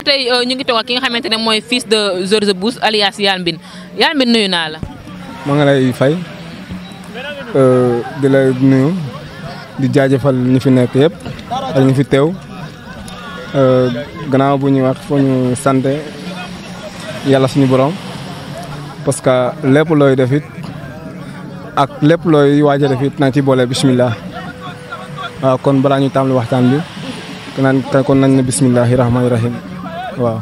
tey ñu ngi toog ak ki nga xamante ne mooy fils de George Bush alias Yane Mbine Yane Mbine nuyu naa la. ma nga lay fay di la nuyu di jaajëfal ñi fi nekk yëpp ak ñi fi teew gannaaw bu ñuy wax foo ñu sant yàlla suñu borom parce que lépp looy def it ak lépp looy waaj a def it na ci boole bismillah waaw kon balaa ñu tàmbali waxtaan bi kon nañ ne bismillahi rahmaani rahim waaw.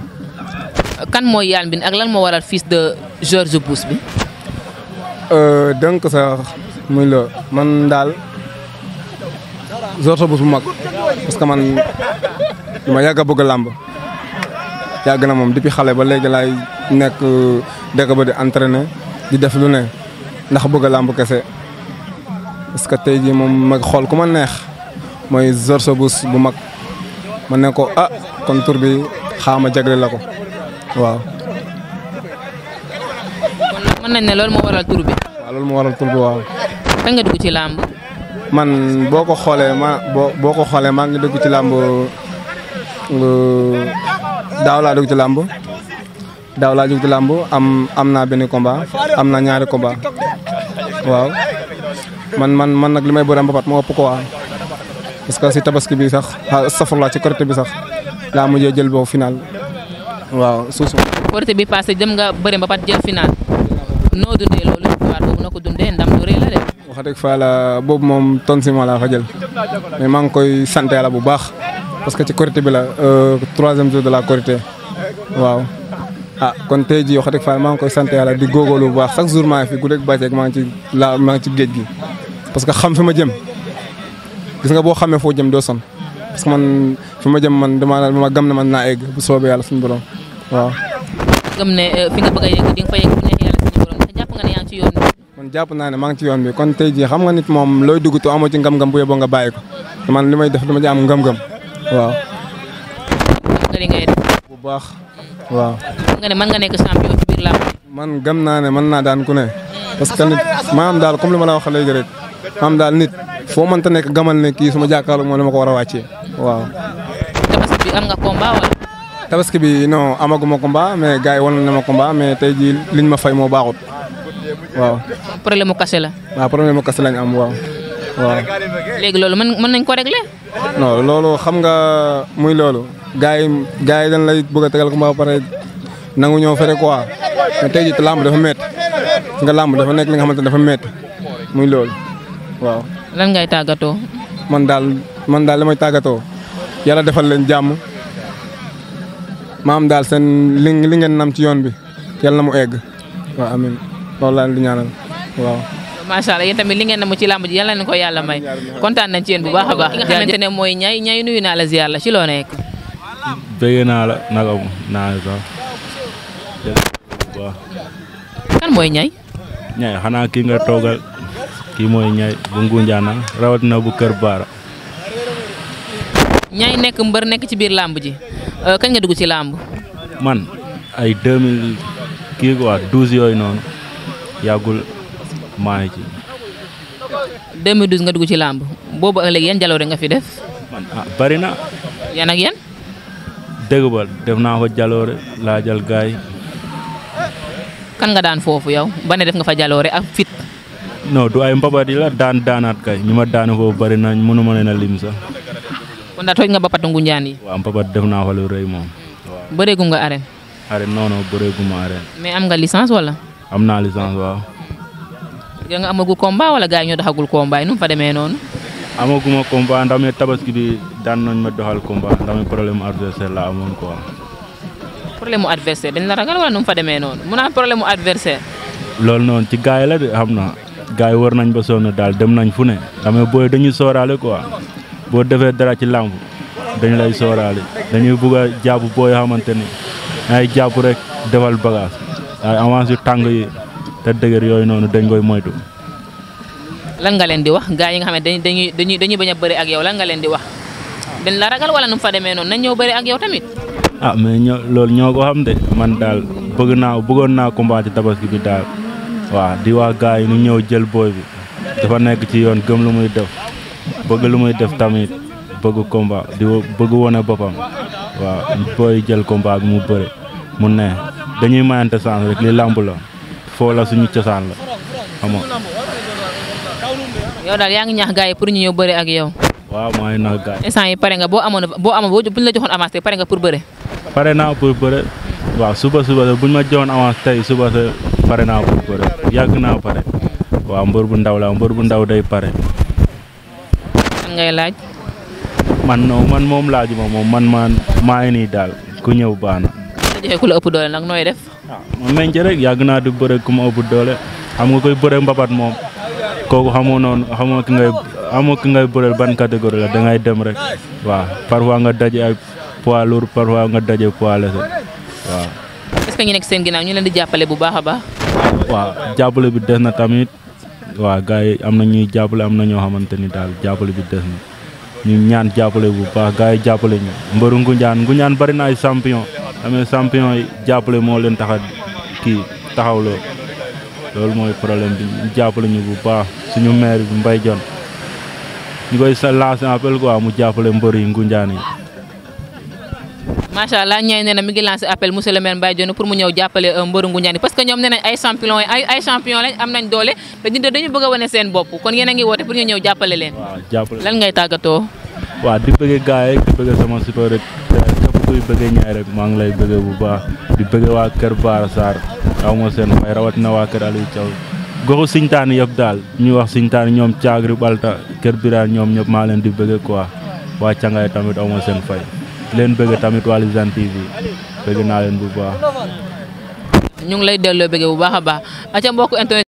kan mooy Yane Mbine ak lan moo waral fils de George Bush bi. donc sax muy la man daal George Bush bu mag parce que man dama yàgg a bëgg a làmb yàgg na moom depuis xale ba léegi laay nekk dëkk ba di entraîner di def lu ne ndax bëgg a làmb kese parce que tey jii moom mag xool ku ma neex mooy George Bush bu mag ma ne ko kon tur bi xaama jagle la ko waaw. kon mën nañ ne loolu moo waral tur bi. waaw loolu moo waral tur bi waaw. kañ nga dugg ci làmb. man boo ko xoolee maa ngi dugg ci làmb daaw laa dugg ci làmb am naa benn combat am naa ñaari combat waaw man nag li may bëre mbapat moo ëpp ko waaw parce que si tabaski bi sax safurlaa ci korité bi sax laa mujjee jël boobu final waaw suusu. korité bi passé dem nga bëre mbapat jël final noo dundee loolu victoire boobu noo ko dundee ndam lu rëy la de. wax dëgg fa la boobu moom ton si ma laa fa jël mais maa ngi koy sant yàlla bu baax parce que ci korité bi la 3e jour de la korité waaw. kon tey jii wax dëgg fa maa ngi koy sant yàlla di góorgóorlu bu baax chaque jour maa ngi fi guddeeg bëccëg maa ngi ci géej gi parce que xam fi ma jëm gis nga boo xamee foo jëm doo son parce que man fi ma jëm man dama gëm ne man naa egg bu soobee yàlla suñu borom waaw. gëm ne fi nga bëgg a yegg di nga fa yegg bu neex yàlla suñu borom ndax jàpp nga ne yaa ngi ci yoon bi. man jàpp naa ne maa ngi ci yoon bi kon tey jii xam nga nit moom looy dugg te amoo ci ngam-ngam bu yeboo nga bàyyi ko man li may def dama ci am ngam-ngam waaw. nga li ngay def bu baax waaw. nga ne mën nga nekk champion ci biir làmb. man gëm naa ne mën naa daan ku ne parce que nit maanaam daal comme li ma la wax léegi rek maanaam daal nit foo mënta nekk gamal ne kii su ma jàkkaarloo moom dama ko war a wàccee waaw. tabaski bi am nga combat wala. tabaski bi non amaguma combat mais gars yi wan na ma combat mais tey jii liñ ma fay moo baaxut waaw. problème mu kase la. waaw problème mu kase lañ am waaw. léegi loolu mën nañ ko régler. non loolu xam nga muy loolu gars yi dañ lay bëgg a tegal combat ba pare nangu ñëw fere quoi mais tey jii làmb dafa métti nga làmb dafa nekk li nga xamante ne dafa métti muy loolu waaw. lan ngay tàggatoo. man daal li may tàggatoo yàlla defal leen jàmm maam daal seen li ngeen nam ci yoon bi yàlla na mu egg waaw amiin loolu laa leen di ñaanal waaw. macha allah yéen tamit li ngeen nam ci làmb ji yàlla na ko yàlla may kontaan nañ ci yéen bu baax a baax. ki nga xamante ne mooy ñay nuyu naa la ziar la ci loo nekk. bëgg naa la naka naa la sax. kan mooy ñay. ñay xanaa kii nga toogal kii mooy ñay bu Ngunjaana rawatina bu Kër Baara. ñay nekk mbër nekk ci biir làmb ji kañ nga dugg ci làmb. man ay 2000 kii quoi 12 yooyu noonu yàggul maa ngi ci. 2012 nga dugg ci làmb boobu ak léegi yan jaloore nga fi def. man bari na. yan ak yan. dëgg ba def naa fa jaloore laa jal gaay kan nga daan foofu yow ba ne def nga fa jaloore ak fit. non du ay mbapat yi la daanaat kay ñu ma daan foofu bari nañ mënu ma leen a lim sax. kon daa toj nga bapatu Ngunjaan yi. waaw mbapat def naa fa lu rëy moom. waaw bëreegum nga arène. arène non bëreeguma arène. mais am nga licence wala. am naa licence waaw. yow nga amagul combat wala gars yi ñoo doxagul combat yi nu mu fa demee noonu. amaguma combat ndax mais tabaski bi daan nañ ma doxal combat ndax mais problème adversaire la amoon quoi. problème mu adversaire dañ la ragal wala nu mu fa demee noonu mu naan problème mu adversaire. loolu noonu ci gars yi la de xam na gars yi war nañ ba sonn daal dem nañ fu ne ndax mais booy dañuy sooraale quoi boo defee dara ci làmb dañu lay sooraale dañuy bugg a jàpp booy xamante ni ay jàpp rek defal bagage ay avance yu tàng yi te dëgër yooyu noonu dañ koy moytu. lan nga leen di wax gars yi nga xam ne dañuy bañ a bëri ak yow lan nga leen di wax dañ la ragal wala nu mu fa demee noonu nañ ñëw bëri ak yow tamit. mais loolu ñoo ko xam de man daal bëggoon naa combat ci tabaski bi daal waaw di wax gars yi nu ñëw jël booy bi dafa nekk ci yoon gëm lu muy def bëgg lu muy def tamit bëgg combat di bëgg wone boppam waaw booy jël combat bi mu bëre mu ne dañuy mayante chance rek li lamb la foo la suñu cosaan la xam nga. yow daal yaa ngi ñaax gars yi pour ñu ñëw bëre ak yow. waaw maa ngi nag gars yi. instant yi pare nga boo amoon buñ la joxoon avance pare nga pour bëre. pare naa pour bëre waaw suba buñ ma joxoon avance tey suba pare naa pour bëre yàgg naa pare waaw mbër bu ndaw la mbër bu ndaw day pare. kan ngay laaj. man moom laajuma moom man maa ngi nii daal ku ñëw baax na. nga joxe ku la ëpp doole nag nooy def. ma meññ rek yàgg naa di bëre ku ma ëpp doole xam nga koy bëre mbapat moom kooku xamoo ki ngay bëreel ban catégorie la da ngay dem rek waaw parfois nga daje ay poids lourd parfois nga daje poids léger waaw. est-ce que ñu nekk seen ginnaaw ñu leen di jàppale bu baax a baax. waaw jàppale bi des na tamit waaw gars yi am na ñuy jàppale am na ñoo xamante ni daal jàppale bi des na ñu ñaan jàppale bu baax gars yi jàppale ñu mbëru Ngoundiane bari na ay champion amee champion yi jàppale moo leen tax a taxawloo loolu mooy problème bi ñu jàppale ñu bu baax suñu maire bi Mbaye Dione ñu koy lancer appel quoi mu jàppale mbër yi Ngoundiane yi. macha allah ñooy nee na mi ngi lancé appel monsieur le maire Mbaye Dione pour mu ñëw jàppale mbëru Ngoundiane parce que ñoom nee nañ ay champion lañ am nañ doole dañu bëgg a wane seen bopp kon yéen a ngi woote pour ñu ñëw jàppale leen. waaw jàppale lan ngay tàggatoo. waaw di bëgg gars yi di bëgg sama support rek képp kuy bëgg ñaay rek maa ngi lay bëgg bu baax di bëgg waa Kër Baara Sarr aw ma seen fay rawatina waa Kër Aliou Thiaw goxu Sinthiane yëpp daal ñu wax Sinthiane ñoom Caagri Balta Kër Birane ñoom ñëpp maa leen di bëgg quoi waa Cangaay tamit aw ma seen fay. leen bëgg tamit waa Luzane TV bëgg naa leen bu baax. ñu ngi lay delloo bëgg bu baax a baax. aca mbokk internet